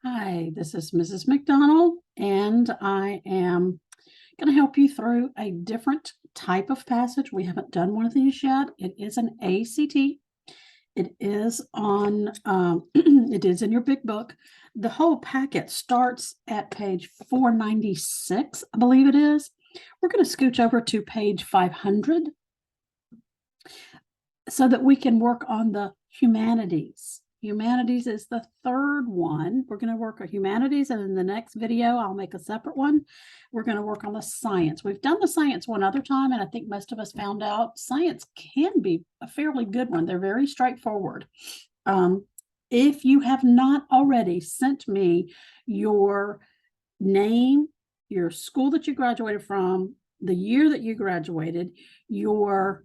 Hi, this is Mrs. McDonald, and I am going to help you through a different type of passage. We haven't done one of these yet. It is an ACT. It is on, it is in your big book. The whole packet starts at page 496, I believe it is. We're going to scooch over to page 500 so that we can work on the humanities. Humanities is the third one. We're going to work on humanities, and in the next video, I'll make a separate one. We're going to work on the science. We've done the science one other time, and I think most of us found out science can be a fairly good one. They're very straightforward. If you have not already sent me your name, your school that you graduated from, the year that you graduated, your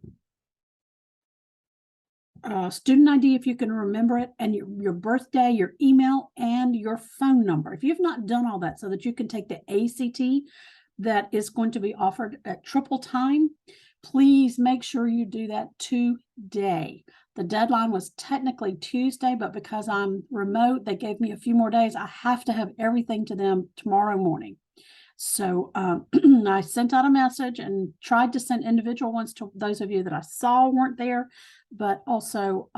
student ID, if you can remember it, and your birthday, your email, and your phone number. If you've not done all that so that you can take the ACT that is going to be offered at triple time, please make sure you do that today. The deadline was technically Tuesday, but because I'm remote, they gave me a few more days. I have to have everything to them tomorrow morning. So I sent out a message and tried to send individual ones to those of you that I saw weren't there, but also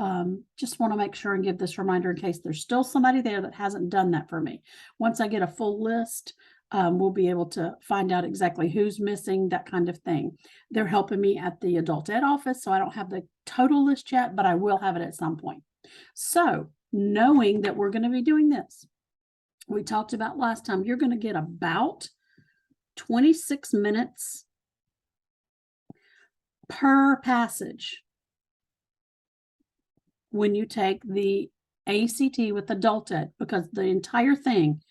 just want to make sure and give this reminder in case there's still somebody there that hasn't done that for me. Once I get a full list, we'll be able to find out exactly who's missing, that kind of thing. They're helping me at the adult ed office, so I don't have the total list yet, but I will have it at some point. So knowing that we're going to be doing this, we talked about last time, you're going to get about 26 minutes per passage when you take the ACT with adult ed, because the entire thing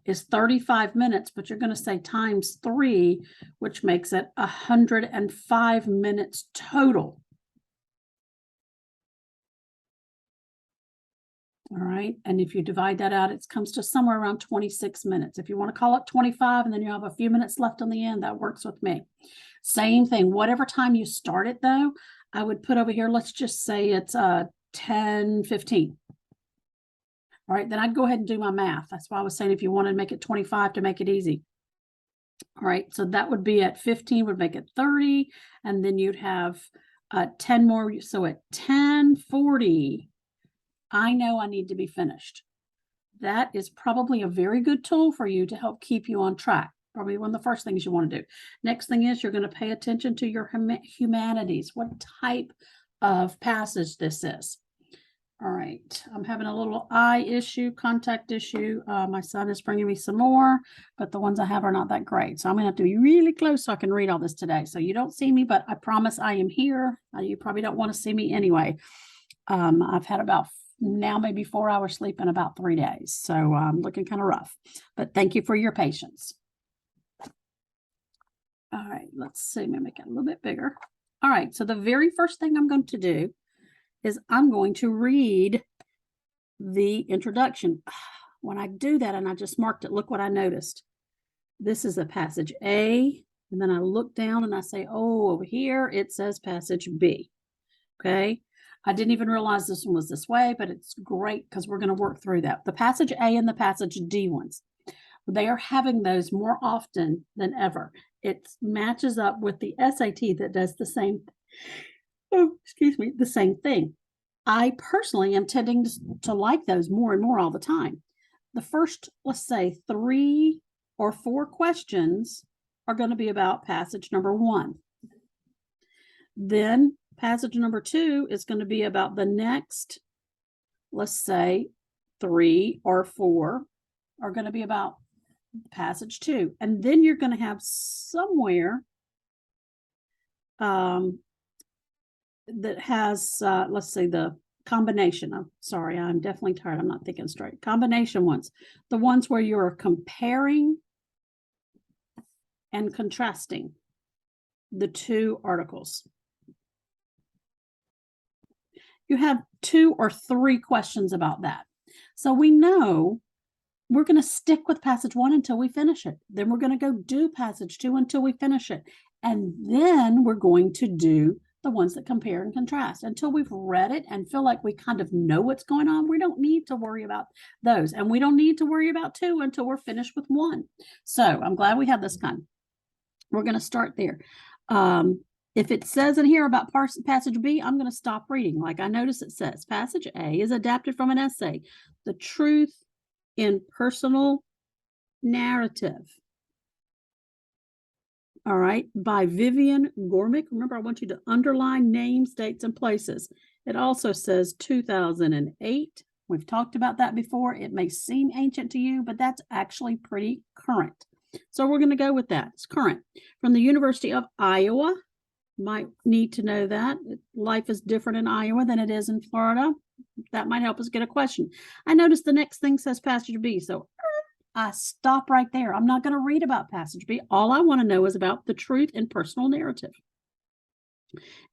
is 35 minutes, but you're going to say times 3, which makes it 105 minutes total. All right. And if you divide that out, it comes to somewhere around 26 minutes. If you want to call it 25 and then you have a few minutes left on the end, that works with me. Same thing. Whatever time you start it, though, I would put over here, let's just say it's 10:15. All right. Then I'd go ahead and do my math. That's why I was saying if you want to make it 25 to make it easy. All right. So that would be at 15 would make it 30. And then you'd have 10 more. So at 10:40. I know I need to be finished. That is probably a very good tool for you to help keep you on track. Probably one of the first things you want to do. Next thing is you're going to pay attention to your humanities, what type of passage this is. All right, I'm having a little eye issue, contact issue. My son is bringing me some more, but the ones I have are not that great. So I'm going to have to be really close so I can read all this today. So you don't see me, but I promise I am here. You probably don't want to see me anyway. I've had about now maybe 4 hours sleep in about 3 days. So I'm looking kind of rough, but thank you for your patience. All right, let's see, let me make it a little bit bigger. All right, so the very first thing I'm going to do is I'm going to read the introduction. When I do that, and I just marked it, look what I noticed. This is a passage A, and then I look down and I say, oh, over here it says passage B. Okay. I didn't even realize this one was this way, but it's great because we're going to work through that. The passage A and the passage D ones, they are having those more often than ever. It matches up with the SAT that does the same, the same thing. I personally am tending to like those more and more all the time. The first, let's say 3 or 4 questions are going to be about passage number 1. Then passage number 2 is going to be about the next, let's say 3 or 4 are going to be about passage 2. And then you're going to have somewhere that has, let's say the combination. I'm sorry, I'm definitely tired. I'm not thinking straight. Combination ones, the ones where you're comparing and contrasting the 2 articles. You have 2 or 3 questions about that. So we know we're going to stick with passage 1 until we finish it. Then we're going to go do passage 2 until we finish it. And then we're going to do the ones that compare and contrast. Until we've read it and feel like we kind of know what's going on, we don't need to worry about those. And we don't need to worry about 2 until we're finished with 1. So I'm glad we have this kind. We're going to start there. If it says in here about passage B, I'm going to stop reading. Like I notice it says, passage A is adapted from an essay, The Truth in Personal Narrative. All right, by Vivian Gormick. Remember, I want you to underline names, dates, and places. It also says 2008. We've talked about that before. It may seem ancient to you, but that's actually pretty current. So we're going to go with that. It's current. From the University of Iowa. Might need to know that. Life is different in Iowa than it is in Florida. That might help us get a question. I noticed the next thing says passage B. So I stop right there. I'm not going to read about passage B. All I want to know is about the truth in personal narrative.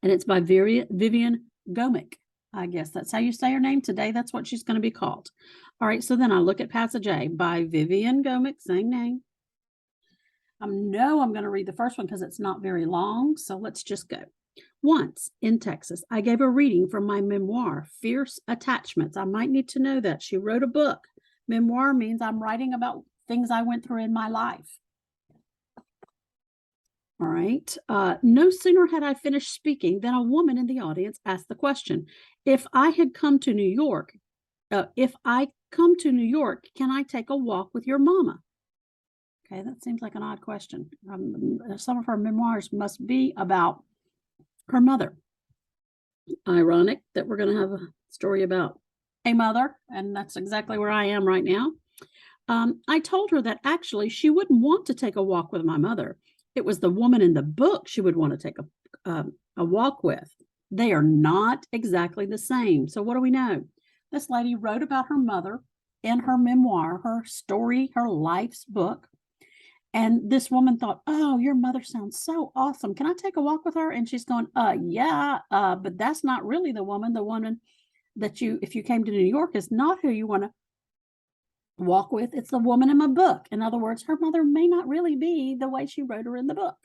And it's by Vivian Gomick. I guess that's how you say her name today. That's what she's going to be called. All right. So then I look at passage A by Vivian Gomick, same name. I know I'm going to read the first one because it's not very long. So let's just go. Once in Texas, I gave a reading from my memoir, Fierce Attachments. I might need to know that. She wrote a book. Memoir means I'm writing about things I went through in my life. All right. No sooner had I finished speaking than a woman in the audience asked the question, if I had come to New York, can I take a walk with your mama? Okay, that seems like an odd question. Some of her memoirs must be about her mother. Ironic that we're going to have a story about a mother, and that's exactly where I am right now. I told her that actually she wouldn't want to take a walk with my mother. It was the woman in the book she would want to take a walk with. They are not exactly the same. So what do we know? This lady wrote about her mother in her memoir, her story, her life's book. And this woman thought, oh, your mother sounds so awesome. Can I take a walk with her? And she's going, yeah, but that's not really the woman. The woman that if you came to New York, is not who you want to walk with. It's the woman in my book. In other words, her mother may not really be the way she wrote her in the book.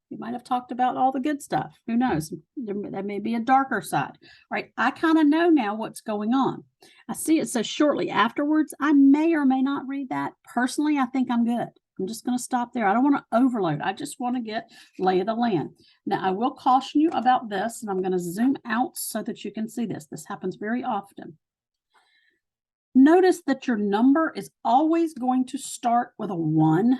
You might have talked about all the good stuff. Who knows? There may be a darker side. All right. I kind of know now what's going on. I see it says shortly afterwards. I may or may not read that. Personally, I think I'm good. I'm just going to stop there. I don't want to overload. I just want to get lay of the land. Now, I will caution you about this, and I'm going to zoom out so that you can see this. This happens very often. Notice that your number is always going to start with a 1,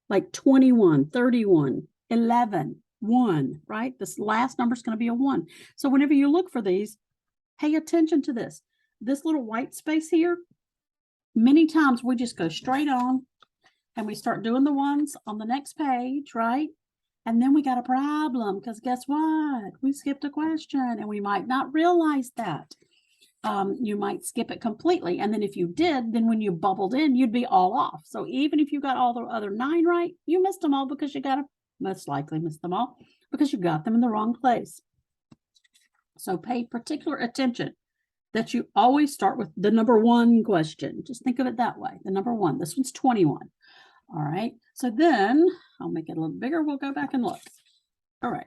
like 21, 31, 11, 1, right? This last number is going to be a 1. So whenever you look for these, pay attention to this. This little white space here, many times we just go straight on and we start doing the ones on the next page, right? And then we got a problem because guess what? We skipped a question and we might not realize that. You might skip it completely. And then if you did, then when you bubbled in, you'd be all off. So even if you got all the other 9 right, you missed them all because you got to most likely miss them all because you got them in the wrong place. So pay particular attention that you always start with the number 1 question. Just think of it that way. The number 1. This one's 21. All right. So then I'll make it a little bigger. We'll go back and look. All right.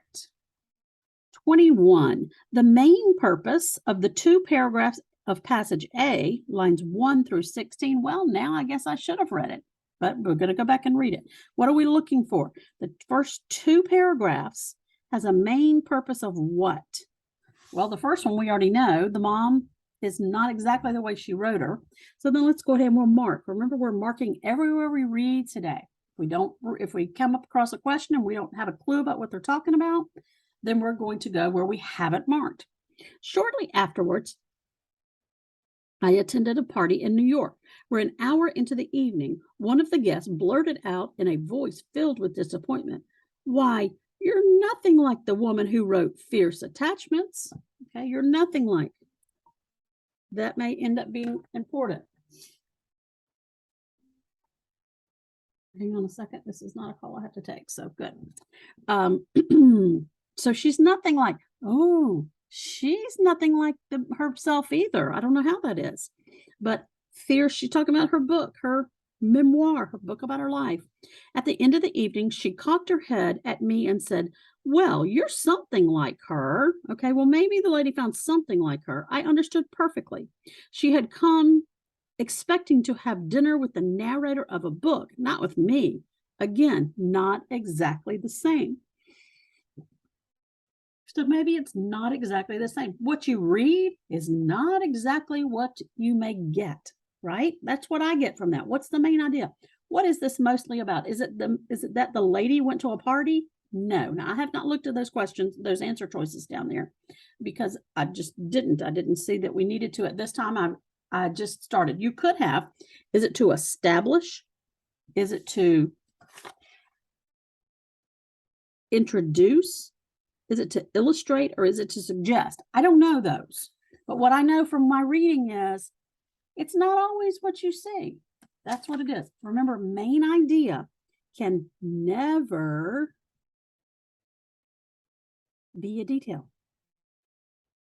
21. The main purpose of the 2 paragraphs of passage A, lines 1 through 16. Well, now I guess I should have read it, but we're going to go back and read it. What are we looking for? The first 2 paragraphs has a main purpose of what? Well, the first one we already know. The mom is not exactly the way she wrote her. So then let's go ahead and we'll mark. Remember, we're marking everywhere we read today. If we come up across a question and we don't have a clue about what they're talking about, then we're going to go where we have it marked. Shortly afterwards, I attended a party in New York where an hour into the evening, one of the guests blurted out in a voice filled with disappointment, "Why, you're nothing like the woman who wrote Fierce Attachments." Okay, you're nothing like. That may end up being important. Hang on a second. This is not a call I have to take. So good. So she's nothing like, oh, she's nothing like herself either. I don't know how that is. But Fierce, she's talking about her book, her memoir, her book about her life. At the end of the evening, she cocked her head at me and said, "Well, you're something like her." Okay, well, maybe the lady found something like her. I understood perfectly. She had come expecting to have dinner with the narrator of a book, not with me. Again, not exactly the same. So maybe it's not exactly the same. What you read is not exactly what you may get, right? That's what I get from that. What's the main idea? What is this mostly about? Is it that the lady went to a party? No. Now I have not looked at those questions, those answer choices down there, because I just didn't. I didn't see that we needed to at this time. I just started. You could have. Is it to establish? Is it to introduce? Is it to illustrate or is it to suggest? I don't know those. But what I know from my reading is it's not always what you see. That's what it is. Remember, main idea can never be a detail.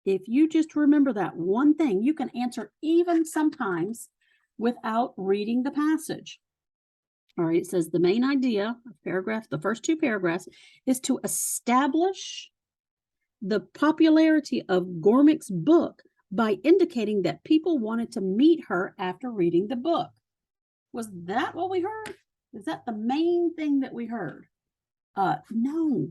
If you just remember that one thing, you can answer even sometimes without reading the passage. All right, it says the main idea of paragraph, the first two paragraphs, is to establish the popularity of Gormick's book by indicating that people wanted to meet her after reading the book. Was that what we heard? Is that the main thing that we heard? No.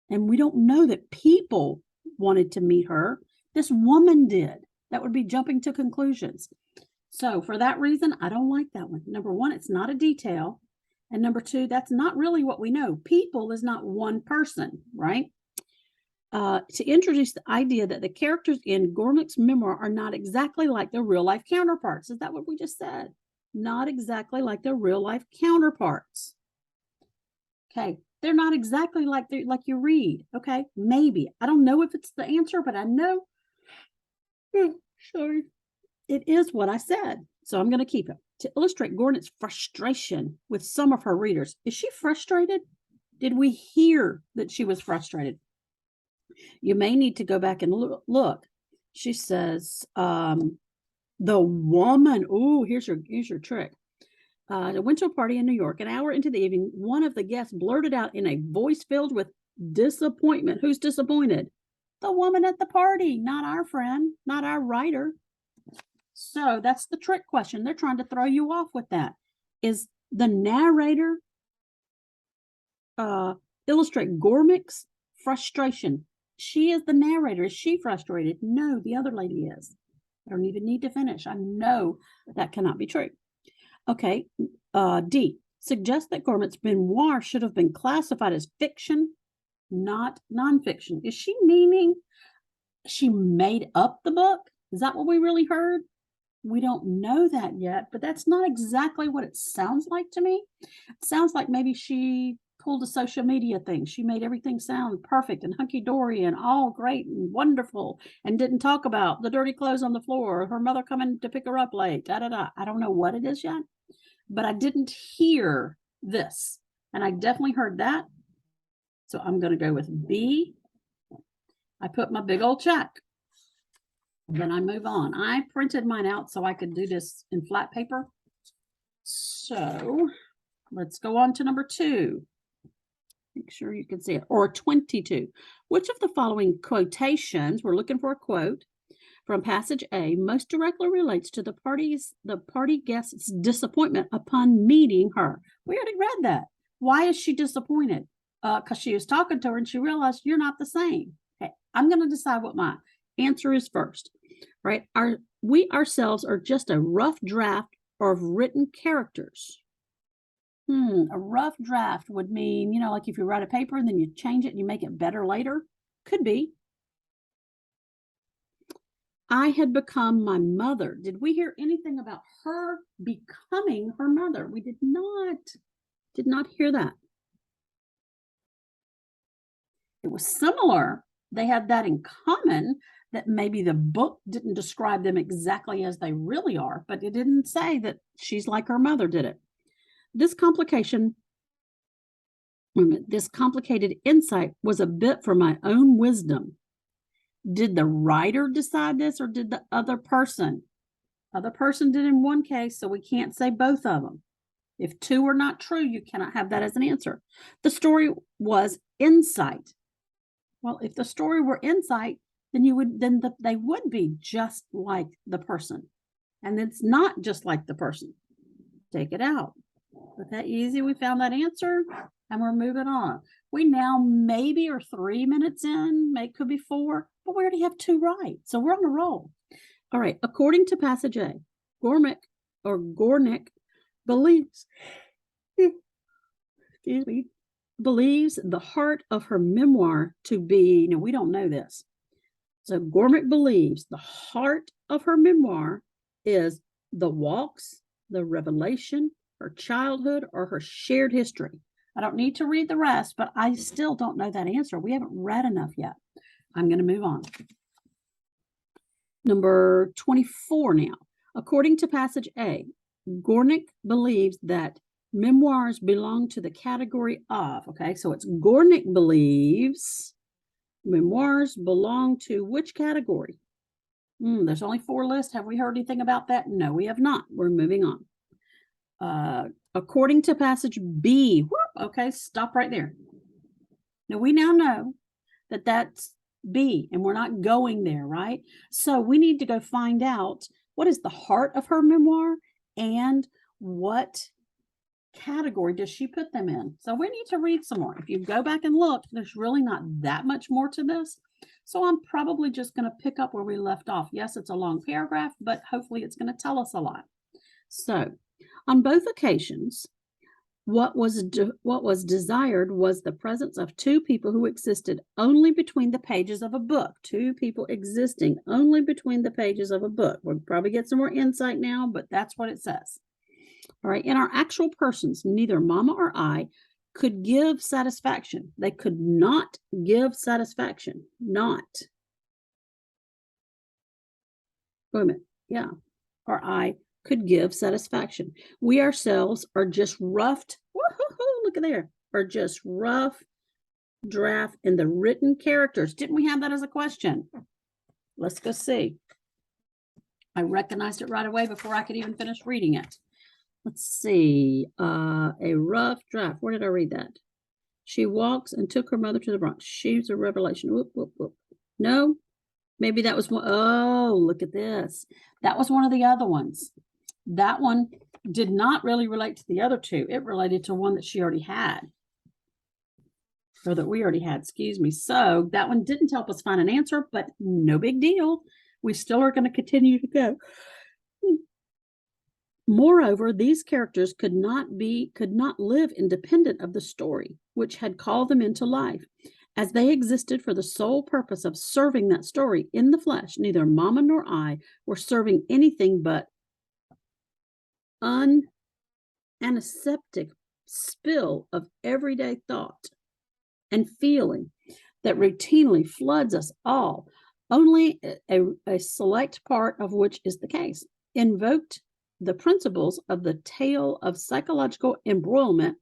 And we don't know that people wanted to meet her. This woman did. That would be jumping to conclusions. So for that reason, I don't like that one. Number one, it's not a detail. And number two, that's not really what we know. People is not one person, right? To introduce the idea that the characters in Gormick's memoir are not exactly like their real life counterparts. Is that what we just said? Not exactly like their real life counterparts. Okay, they're not exactly like you read. Okay, maybe. I don't know if it's the answer, but I know. Sorry. It is what I said, so I'm going to keep it. To illustrate Gormick's frustration with some of her readers. Is she frustrated? Did we hear that she was frustrated? You may need to go back and look. She says, the woman, oh, here's your trick. I went to a party in New York. An hour into the evening, one of the guests blurted out in a voice filled with disappointment. Who's disappointed? The woman at the party, not our friend, not our writer. So that's the trick question. They're trying to throw you off with that. Is the narrator illustrate Gormick's frustration? She is the narrator. Is she frustrated? No, the other lady is. I don't even need to finish. I know that cannot be true. Okay, D. Suggest that Gormick's memoir should have been classified as fiction, not nonfiction. Is she meaning she made up the book? Is that what we really heard? We don't know that yet, but that's not exactly what it sounds like to me. It sounds like maybe she pulled a social media thing. She made everything sound perfect and hunky-dory and all great and wonderful and didn't talk about the dirty clothes on the floor, her mother coming to pick her up late, da-da-da. I don't know what it is yet, but I didn't hear this. And I definitely heard that. So I'm going to go with B. I put my big old check. Then I move on. I printed mine out so I could do this in flat paper. So let's go on to number 2. Make sure you can see it. Or 22. Which of the following quotations, we're looking for a quote from passage A, most directly relates to the party guest's disappointment upon meeting her? We already read that. Why is she disappointed? Because she was talking to her and she realized you're not the same. Okay, I'm going to decide what my answer is first. Right? We ourselves are just a rough draft of written characters. A rough draft would mean, like if you write a paper and then you change it and you make it better later. Could be. I had become my mother. Did we hear anything about her becoming her mother? We did not hear that. It was similar. They had that in common, that maybe the book didn't describe them exactly as they really are, but it didn't say that she's like her mother, did it? This complicated insight was a bit for my own wisdom. Did the writer decide this or did the other person? Other person did in one case, so we can't say both of them. If two are not true, you cannot have that as an answer. The story was insight. Well, if the story were insight, then they would be just like the person. And it's not just like the person. Take it out. But that easy. We found that answer and we're moving on. We now maybe are 3 minutes in, could be 4, but we already have 2 right. So we're on a roll. All right. According to passage A, Gornick believes, believes the heart of her memoir to be, now we don't know this. So Gormick believes the heart of her memoir is the walks, the revelation, her childhood, or her shared history. I don't need to read the rest, but I still don't know that answer. We haven't read enough yet. I'm going to move on. Number 24 now. According to passage A, Gornick believes that memoirs belong to the category of, okay, so it's Gornick believes memoirs belong to which category? There's only 4 lists. Have we heard anything about that? No, we have not. We're moving on. According to passage B, okay, stop right there. Now we now know that that's B and we're not going there, right? So we need to go find out what is the heart of her memoir and what category does she put them in. So we need to read some more. If you go back and look, there's really not that much more to this. So I'm probably just going to pick up where we left off. Yes, it's a long paragraph, but hopefully it's going to tell us a lot. So on both occasions, what was desired was the presence of 2 people who existed only between the pages of a book. 2 people existing only between the pages of a book. We'll probably get some more insight now, but that's what it says. All right. In our actual persons, neither Mama or I could give satisfaction. They could not give satisfaction. Not. Wait a minute. Yeah. Or I could give satisfaction. We ourselves are just roughed. Woo-hoo-hoo, look at there. Are just rough draft in the written characters. Didn't we have that as a question? Let's go see. I recognized it right away before I could even finish reading it. Let's see. A rough draft. Where did I read that? She walks and took her mother to the Bronx. She's a revelation. Whoop, whoop, whoop. No, maybe that was one. Oh, look at this. That was one of the other ones. That one did not really relate to the other 2. It related to one that she already had. Or that we already had, excuse me. So that one didn't help us find an answer, but no big deal. We still are going to continue to go. Moreover, these characters could not live independent of the story, which had called them into life. As they existed for the sole purpose of serving that story in the flesh, neither Mama nor I were serving anything but antiseptic spill of everyday thought and feeling that routinely floods us all, only a select part of which is the case. Invoked the principles of the tale of psychological embroilment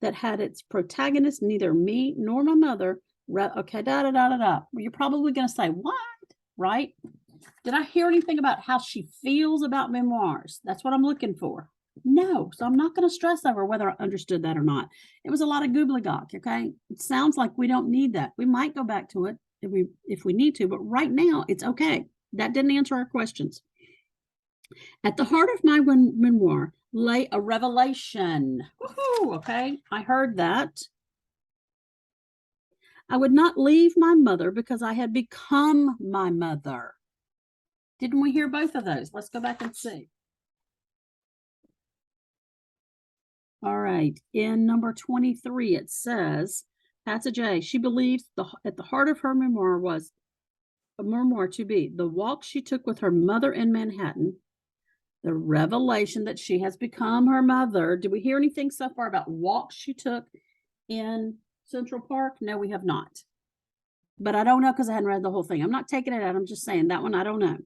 that had its protagonist neither me nor my mother. Okay, Well, you're probably going to say, what? Right? Did I hear anything about how she feels about memoirs? That's what I'm looking for. No, so I'm not going to stress over whether I understood that or not. It was a lot of gobbledygook, okay? It sounds like we don't need that. We might go back to it if we need to, but right now it's okay. That didn't answer our questions. At the heart of my memoir lay a revelation. Woohoo, okay, I heard that. I would not leave my mother because I had become my mother. Didn't we hear both of those? Let's go back and see. All right, in number 23, it says, passage A, she believes at the heart of her memoir was a memoir to be the walk she took with her mother in Manhattan, the revelation that she has become her mother. Did we hear anything so far about walks she took in Central Park? No, we have not. But I don't know because I hadn't read the whole thing. I'm not taking it out. I'm just saying that one, I don't know.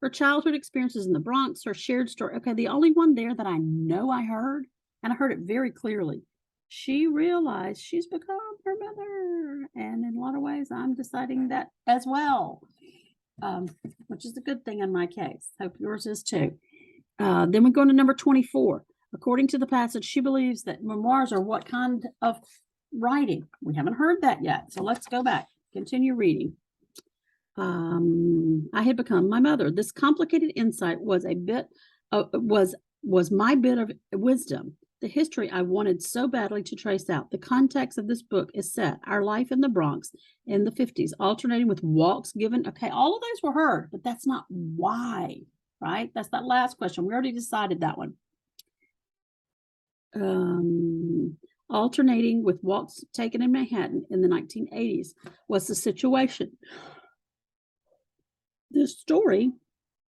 Her childhood experiences in the Bronx, her shared story. Okay, the only one there that I know I heard, and I heard it very clearly, she realized she's become her mother. And in a lot of ways, I'm deciding that as well, which is a good thing in my case. Hope yours is too. Then we go to number 24. According to the passage, she believes that memoirs are what kind of writing? We haven't heard that yet. So let's go back. Continue reading. I had become my mother. This complicated insight was a bit was my bit of wisdom. The history I wanted so badly to trace out. The context of this book is set our life in the Bronx in the 50s, alternating with walks given. Okay, all of those were heard, but that's not why, right? That's that last question. We already decided that one. Alternating with walks taken in Manhattan in the 1980s was the situation. This story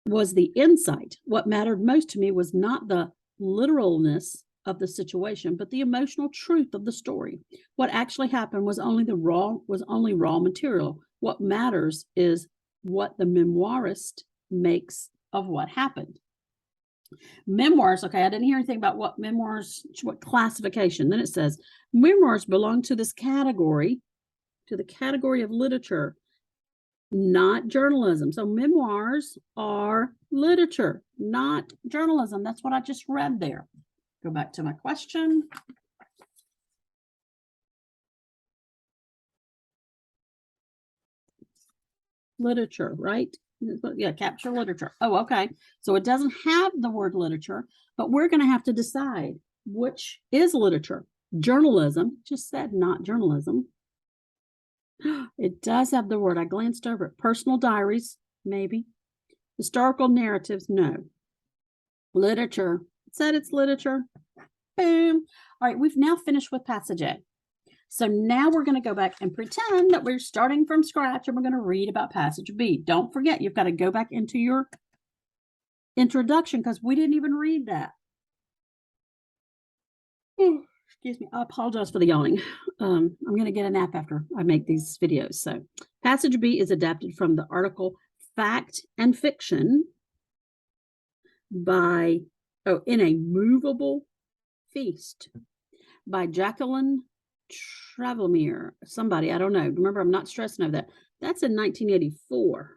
was the insight. What mattered most to me was not the literalness of the situation, but the emotional truth of the story. What actually happened was only raw material. What matters is what the memoirist makes of what happened. Memoirs, okay, I didn't hear anything about what memoirs, what classification. Then it says memoirs belong to this category, to the category of literature, not journalism. So memoirs are literature, not journalism. That's what I just read there. Go back to my question. Literature, right? Yeah, capture literature. Oh, okay. So it doesn't have the word literature, but we're going to have to decide which is literature. Journalism, just said not journalism. It does have the word. I glanced over it. Personal diaries, maybe. Historical narratives, no. Literature, it said it's literature. Boom. All right, we've now finished with passage A. So now we're going to go back and pretend that we're starting from scratch and we're going to read about passage B. Don't forget, you've got to go back into your introduction because we didn't even read that. Excuse me. I apologize for the yawning. I'm going to get a nap after I make these videos. So passage B is adapted from the article Fact and Fiction by, In a Movable Feast by Jacqueline Travelmere. Somebody, I don't know. Remember, I'm not stressing over that. That's in 1984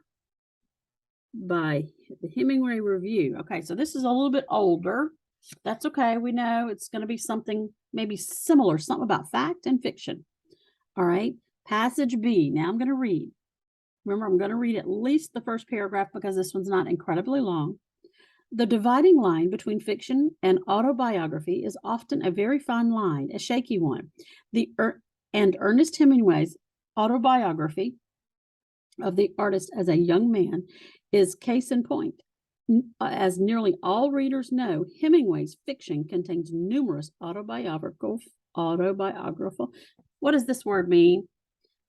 by the Hemingway Review. Okay, so this is a little bit older. That's okay. We know it's going to be something maybe similar, something about fact and fiction. All right, passage B. Now I'm going to read. Remember, I'm going to read at least the first paragraph because this one's not incredibly long. The dividing line between fiction and autobiography is often a very fine line, a shaky one. And Ernest Hemingway's autobiography of the artist as a young man is case in point. As nearly all readers know, Hemingway's fiction contains numerous autobiographical. What does this word mean?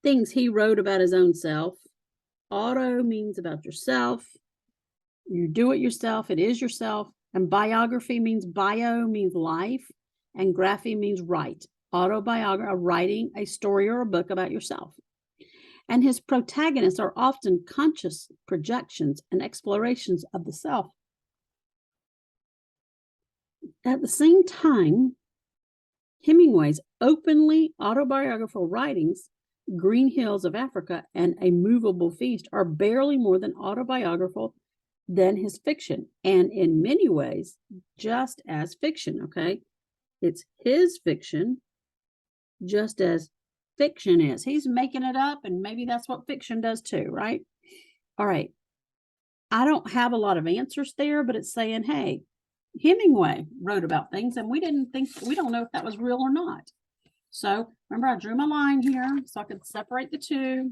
Things he wrote about his own self. Auto means about yourself. You do it yourself. It is yourself. And biography means means life. And graphy means write. Autobiography, writing a story or a book about yourself. And his protagonists are often conscious projections and explorations of the self. At the same time, Hemingway's openly autobiographical writings, Green Hills of Africa and A Movable Feast, are barely more than autobiographical than his fiction, and in many ways, just as fiction, okay? It's his fiction, just as fiction is. He's making it up, and maybe that's what fiction does too, right? All right. I don't have a lot of answers there, but it's saying, hey, Hemingway wrote about things, and we don't know if that was real or not. So remember, I drew my line here so I could separate the two.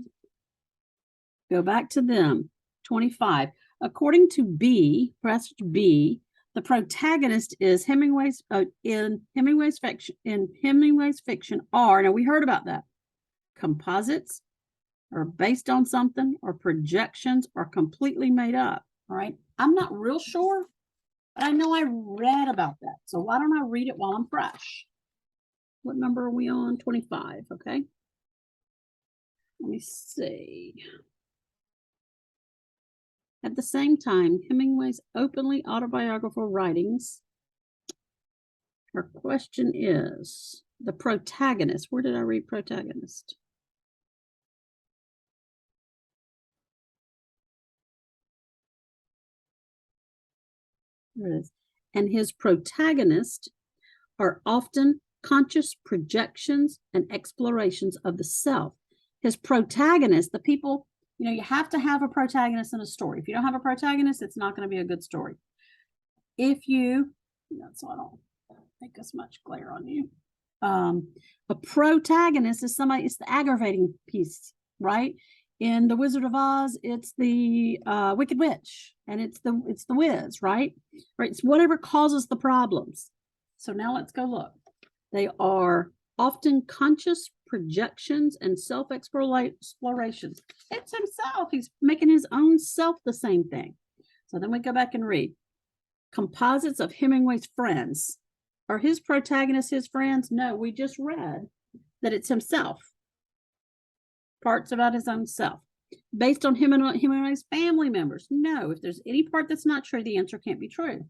Go back to them. 25. According to B, passage B, the protagonist is Hemingway's in Hemingway's fiction are, now we heard about that, composites or based on something or projections are completely made up. All right. I'm not real sure, but I know I read about that. So why don't I read it while I'm fresh? What number are we on? 25. Okay. Let me see. At the same time, Hemingway's openly autobiographical writings. Our question is the protagonist. Where did I read protagonist? There it is. and his protagonist are often conscious projections and explorations of the self. His protagonist, the people, you have to have a protagonist in a story. If you don't have a protagonist, it's not going to be a good story. If you, so I don't make as much glare on you. A protagonist is somebody, it's the aggravating piece, right? In The Wizard of Oz, it's the Wicked Witch, and it's the Wiz, right? Right. It's whatever causes the problems. So now let's go look. They are often conscious projections and self-explorations. It's himself. He's making his own self the same thing. So then we go back and read. Composites of Hemingway's friends. Are his protagonists his friends? No, we just read that it's himself. Parts about his own self. Based on Hemingway's family members. No, if there's any part that's not true, the answer can't be true.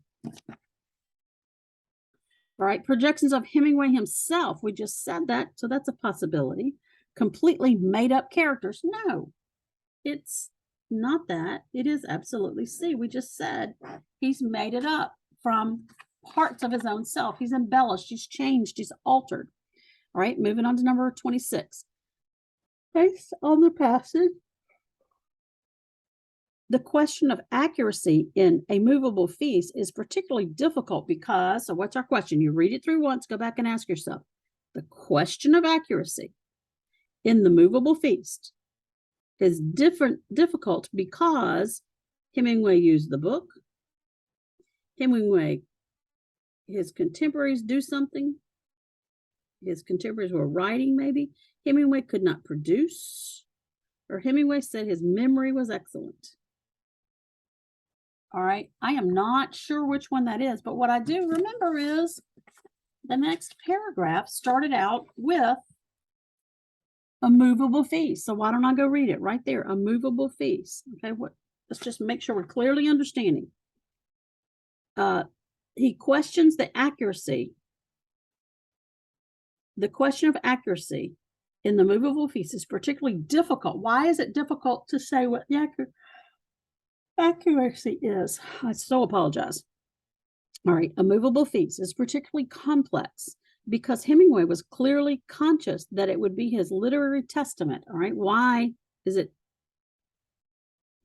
All right, projections of Hemingway himself. We just said that, so that's a possibility. Completely made up characters. No, it's not that. It is absolutely C. We just said he's made it up from parts of his own self. He's embellished, he's changed, he's altered. All right, moving on to number 26. Based on the passage, the question of accuracy in A Movable Feast is particularly difficult because, so what's our question? You read it through once, go back and ask yourself. The question of accuracy in The Movable Feast is difficult because Hemingway used the book. Hemingway, his contemporaries do something. His contemporaries were writing, maybe. Hemingway could not produce, or Hemingway said his memory was excellent. All right, I am not sure which one that is, but what I do remember is the next paragraph started out with a movable feast. So why don't I go read it right there? A movable feast. Okay, let's just make sure we're clearly understanding. He questions the accuracy. The question of accuracy in The Movable Feast is particularly difficult. Why is it difficult to say what the accuracy is? I so apologize. All right, A Movable Feast is particularly complex because Hemingway was clearly conscious that it would be his literary testament. All right, why is it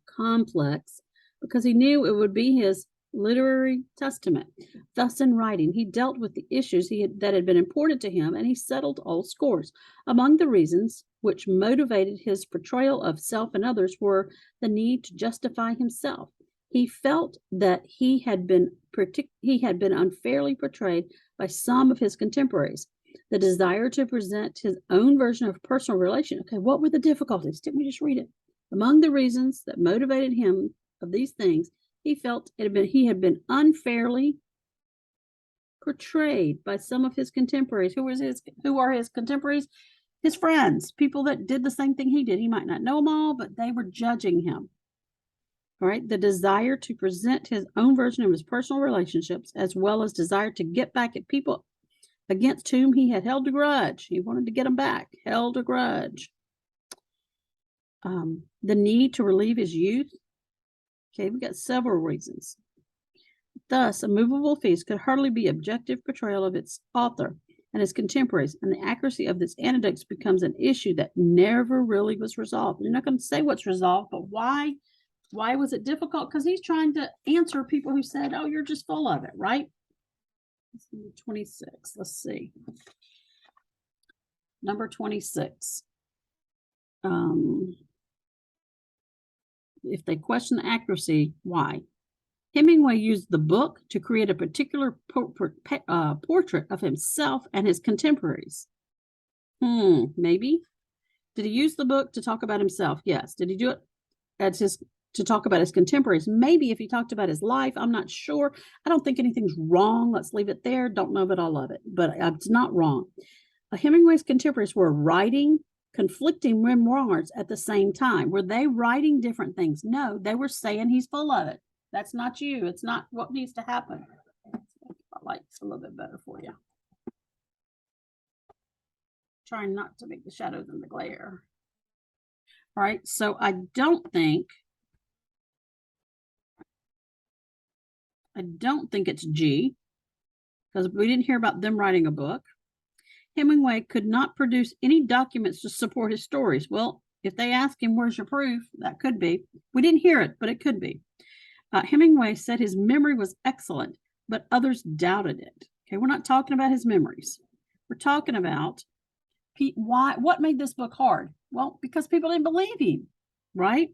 complex? Because he knew it would be his literary testament. Thus, in writing, he dealt with the issues that had been important to him, and he settled old scores. Among the reasons which motivated his portrayal of self and others were the need to justify himself. He felt that he had been unfairly portrayed by some of his contemporaries. The desire to present his own version of personal relation. Okay, what were the difficulties? Didn't we just read it? Among the reasons that motivated him of these things, he felt he had been unfairly portrayed by some of his contemporaries. Who are his contemporaries? His friends, people that did the same thing he did. He might not know them all, but they were judging him. All right, the desire to present his own version of his personal relationships, as well as desire to get back at people against whom he had held a grudge. He wanted to get them back, held a grudge. The need to relieve his youth. Okay, we've got several reasons. Thus, A Movable Feast could hardly be objective portrayal of its author and his contemporaries, and the accuracy of this anecdote becomes an issue that never really was resolved. You're not going to say what's resolved, but why? Why was it difficult? Because he's trying to answer people who said, oh, you're just full of it, right? 26. Let's see. Number 26. If they question the accuracy, why? Hemingway used the book to create a particular portrait of himself and his contemporaries. Maybe. Did he use the book to talk about himself? Yes. Did he do it to talk about his contemporaries? Maybe if he talked about his life. I'm not sure. I don't think anything's wrong. Let's leave it there. Don't know that I love it, but it's not wrong. Hemingway's contemporaries were writing conflicting memoirs at the same time. Were they writing different things? No, they were saying he's full of it. That's not you. It's not what needs to happen. I like a little bit better for you. Trying not to make the shadows and the glare. All right, so I don't think I don't think it's G, because we didn't hear about them writing a book. Hemingway could not produce any documents to support his stories. Well, if they ask him, where's your proof? That could be. We didn't hear it, but it could be. Hemingway said his memory was excellent, but others doubted it. Okay, we're not talking about his memories. We're talking about what made this book hard? Well, because people didn't believe him, right?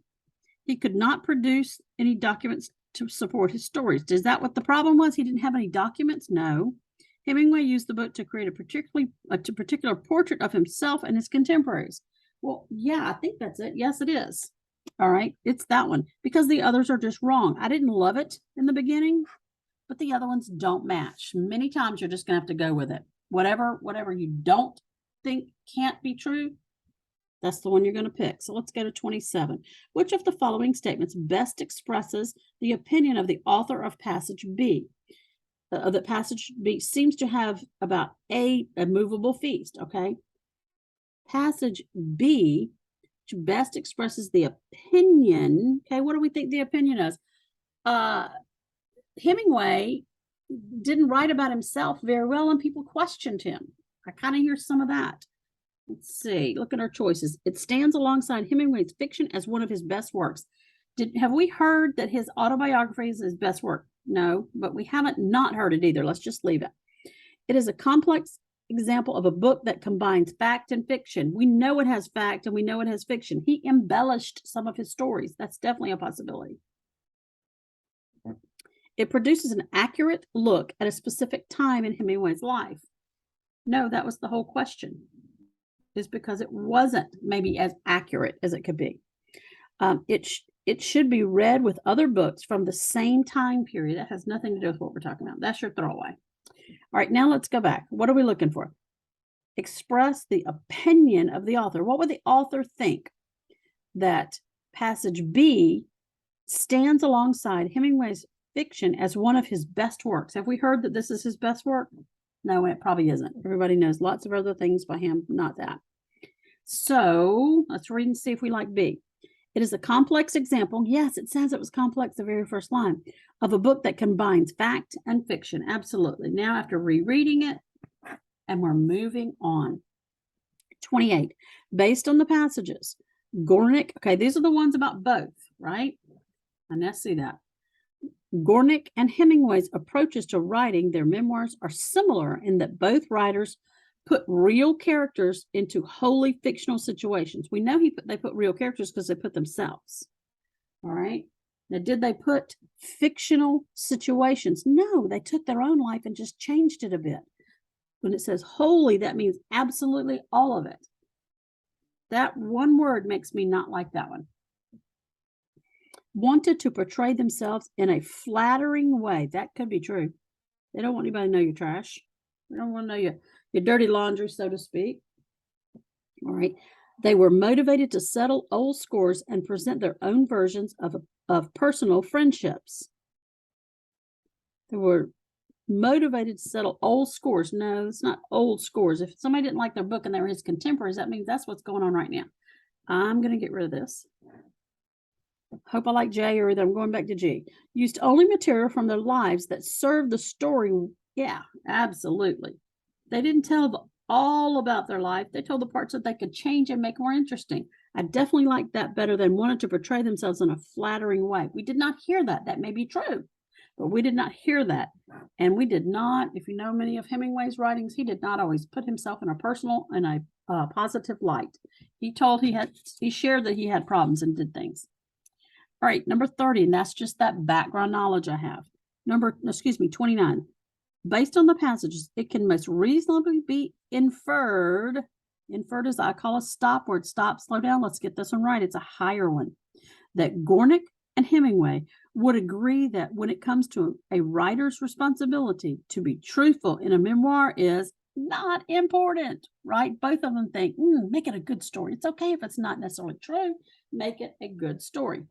He could not produce any documents to support his stories. Is that what the problem was? He didn't have any documents? No. Hemingway used the book to create a particular portrait of himself and his contemporaries. Well, yeah, I think that's it. Yes, it is. All right, it's that one, because the others are just wrong. I didn't love it in the beginning, but the other ones don't match. Many times you're just going to have to go with it. Whatever you don't think can't be true, that's the one you're going to pick. So let's go to 27. Which of the following statements best expresses the opinion of the author of passage B? That passage B seems to have about a movable feast, okay? Passage B best expresses the opinion. Okay, what do we think the opinion is? Hemingway didn't write about himself very well, and people questioned him. I kind of hear some of that. Let's see. Look at our choices. It stands alongside Hemingway's fiction as one of his best works. Have we heard that his autobiography is his best work? No, but we haven't not heard it either. Let's just leave it. It is a complex example of a book that combines fact and fiction. We know it has fact and we know it has fiction. He embellished some of his stories. That's definitely a possibility. It produces an accurate look at a specific time in Hemingway's life. No, that was the whole question. Is because it wasn't maybe as accurate as it could be. It should be read with other books from the same time period. That has nothing to do with what we're talking about. That's your throwaway. All right, now let's go back. What are we looking for? Express the opinion of the author. What would the author think? That passage B stands alongside Hemingway's fiction as one of his best works. Have we heard that this is his best work? No, it probably isn't. Everybody knows lots of other things by him, not that. So let's read and see if we like B. It is a complex example. Yes, it says it was complex the very first line of a book that combines fact and fiction. Absolutely. Now, after rereading it, and we're moving on. 28. Based on the passages, Gornick, okay, these are the ones about both, right? And let's see that. Gornick and Hemingway's approaches to writing their memoirs are similar in that both writers put real characters into wholly fictional situations. We know they put real characters because they put themselves. All right. Now, did they put fictional situations? No, they took their own life and just changed it a bit. When it says wholly, that means absolutely all of it. That one word makes me not like that one. Wanted to portray themselves in a flattering way. That could be true. They don't want anybody to know you're trash. They don't want to know your dirty laundry, so to speak. All right. They were motivated to settle old scores and present their own versions of personal friendships. They were motivated to settle old scores. No, it's not old scores. If somebody didn't like their book and they were his contemporaries, that means that's what's going on right now. I'm going to get rid of this. Hope I like J, or either I'm going back to G. Used only material from their lives that served the story. Yeah, absolutely. They didn't tell all about their life. They told the parts that they could change and make more interesting. I definitely like that better than wanted to portray themselves in a flattering way. We did not hear that. That may be true, but we did not hear that. And we did not, if you know many of Hemingway's writings, he did not always put himself in a personal and a positive light. He shared that he had problems and did things. All right, number 30, and that's just that background knowledge I have. 29. Based on the passages, it can most reasonably be inferred. Inferred is, I call a stop word. Stop, slow down. Let's get this one right. It's a higher one. That Gornick and Hemingway would agree that when it comes to a writer's responsibility to be truthful in a memoir is not important, right? Both of them think, make it a good story. It's okay if it's not necessarily true. Make it a good story.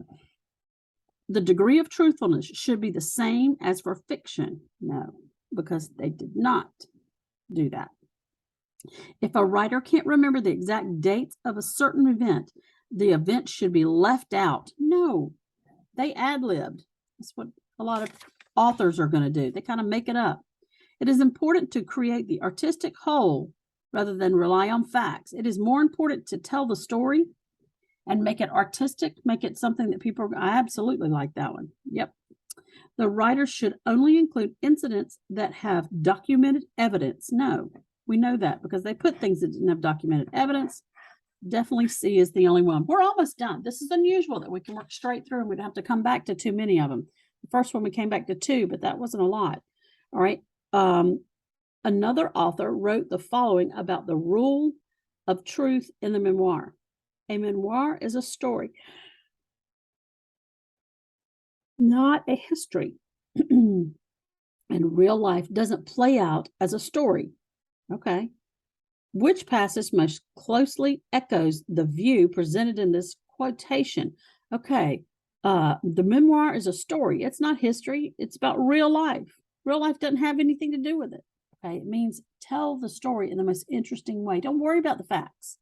The degree of truthfulness should be the same as for fiction. No, because they did not do that. If a writer can't remember the exact dates of a certain event, the event should be left out. No, they ad-libbed. That's what a lot of authors are going to do. They kind of make it up. It is important to create the artistic whole rather than rely on facts. It is more important to tell the story and make it artistic, make it something that people, I absolutely like that one. Yep. The writer should only include incidents that have documented evidence. No, we know that because they put things that didn't have documented evidence. Definitely C is the only one. We're almost done. This is unusual that we can work straight through and we don't have to come back to too many of them. The first one we came back to 2, but that wasn't a lot. All right. Another author wrote the following about the rule of truth in the memoir. A memoir is a story, not a history. And real life doesn't play out as a story. Okay. Which passage most closely echoes the view presented in this quotation? Okay. The memoir is a story. It's not history. It's about real life. Real life doesn't have anything to do with it. Okay. It means tell the story in the most interesting way. Don't worry about the facts.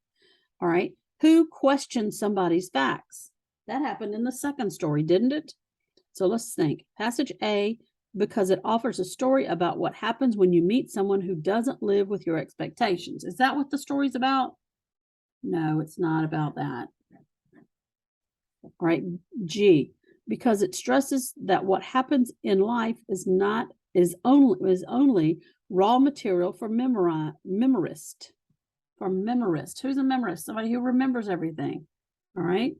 All right. Who questioned somebody's facts? That happened in the second story, didn't it? So let's think. Passage A, because it offers a story about what happens when you meet someone who doesn't live with your expectations. Is that what the story's about? No, it's not about that. All right. G, because it stresses that what happens in life is only raw material for memorist. For memorist. Who's a memorist? Somebody who remembers everything. All right.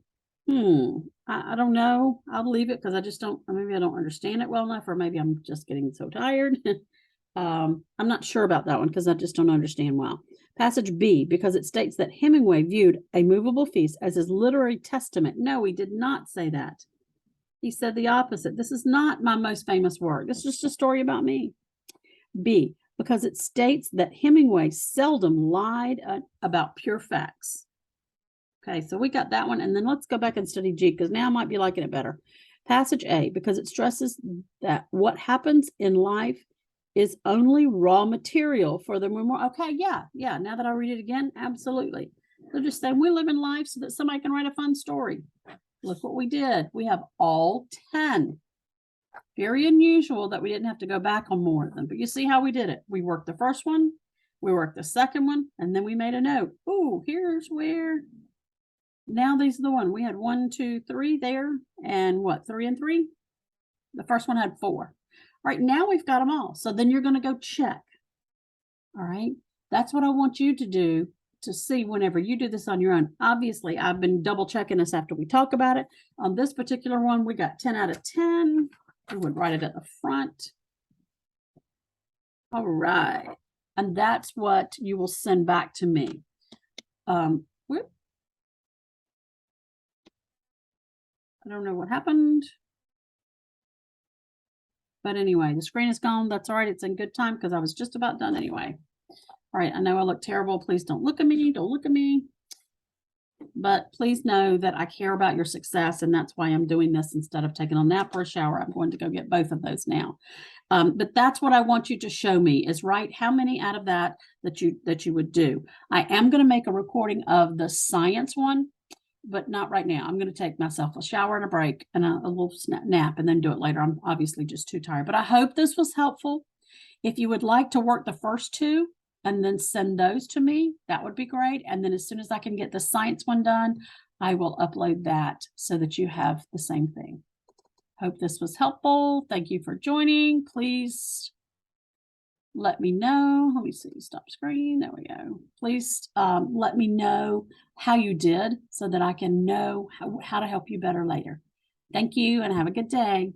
I don't know. I'll leave it because I just don't, maybe I don't understand it well enough, or maybe I'm just getting so tired. I'm not sure about that one because I just don't understand well. Passage B, because it states that Hemingway viewed A Movable Feast as his literary testament. No, he did not say that. He said the opposite. This is not my most famous work. This is just a story about me. B, because it states that Hemingway seldom lied about pure facts. Okay, so we got that one. And then let's go back and study G because now I might be liking it better. Passage A, because it stresses that what happens in life is only raw material for the memoir. Okay, yeah. Now that I read it again, absolutely. They're just saying we live in life so that somebody can write a fun story. Look what we did. We have all 10. Very unusual that we didn't have to go back on more of them. But you see how we did it. We worked the first one, we worked the second one, and then we made a note. Oh, here's where. Now these are the one. We had 1, 2, 3 there. And what, 3 and 3? The first one had 4. All right, now we've got them all. So then you're going to go check. All right, that's what I want you to do to see whenever you do this on your own. Obviously, I've been double checking this after we talk about it. On this particular one, we got 10 out of 10. We would write it at the front. All right. And that's what you will send back to me. I don't know what happened. But anyway, the screen is gone. That's all right. It's in good time because I was just about done anyway. All right. I know I look terrible. Please don't look at me. Don't look at me. But please know that I care about your success, and that's why I'm doing this instead of taking a nap or a shower. I'm going to go get both of those now. But that's what I want you to show me is write how many out of that you would do. I am going to make a recording of the science one, but not right now. I'm going to take myself a shower and a break and a little nap and then do it later. I'm obviously just too tired, but I hope this was helpful. If you would like to work the first 2 and then send those to me, that would be great. And then as soon as I can get the science one done, I will upload that so that you have the same thing. Hope this was helpful. Thank you for joining. Please let me know. Let me see. Stop screen. There we go. Please let me know how you did so that I can know how to help you better later. Thank you and have a good day.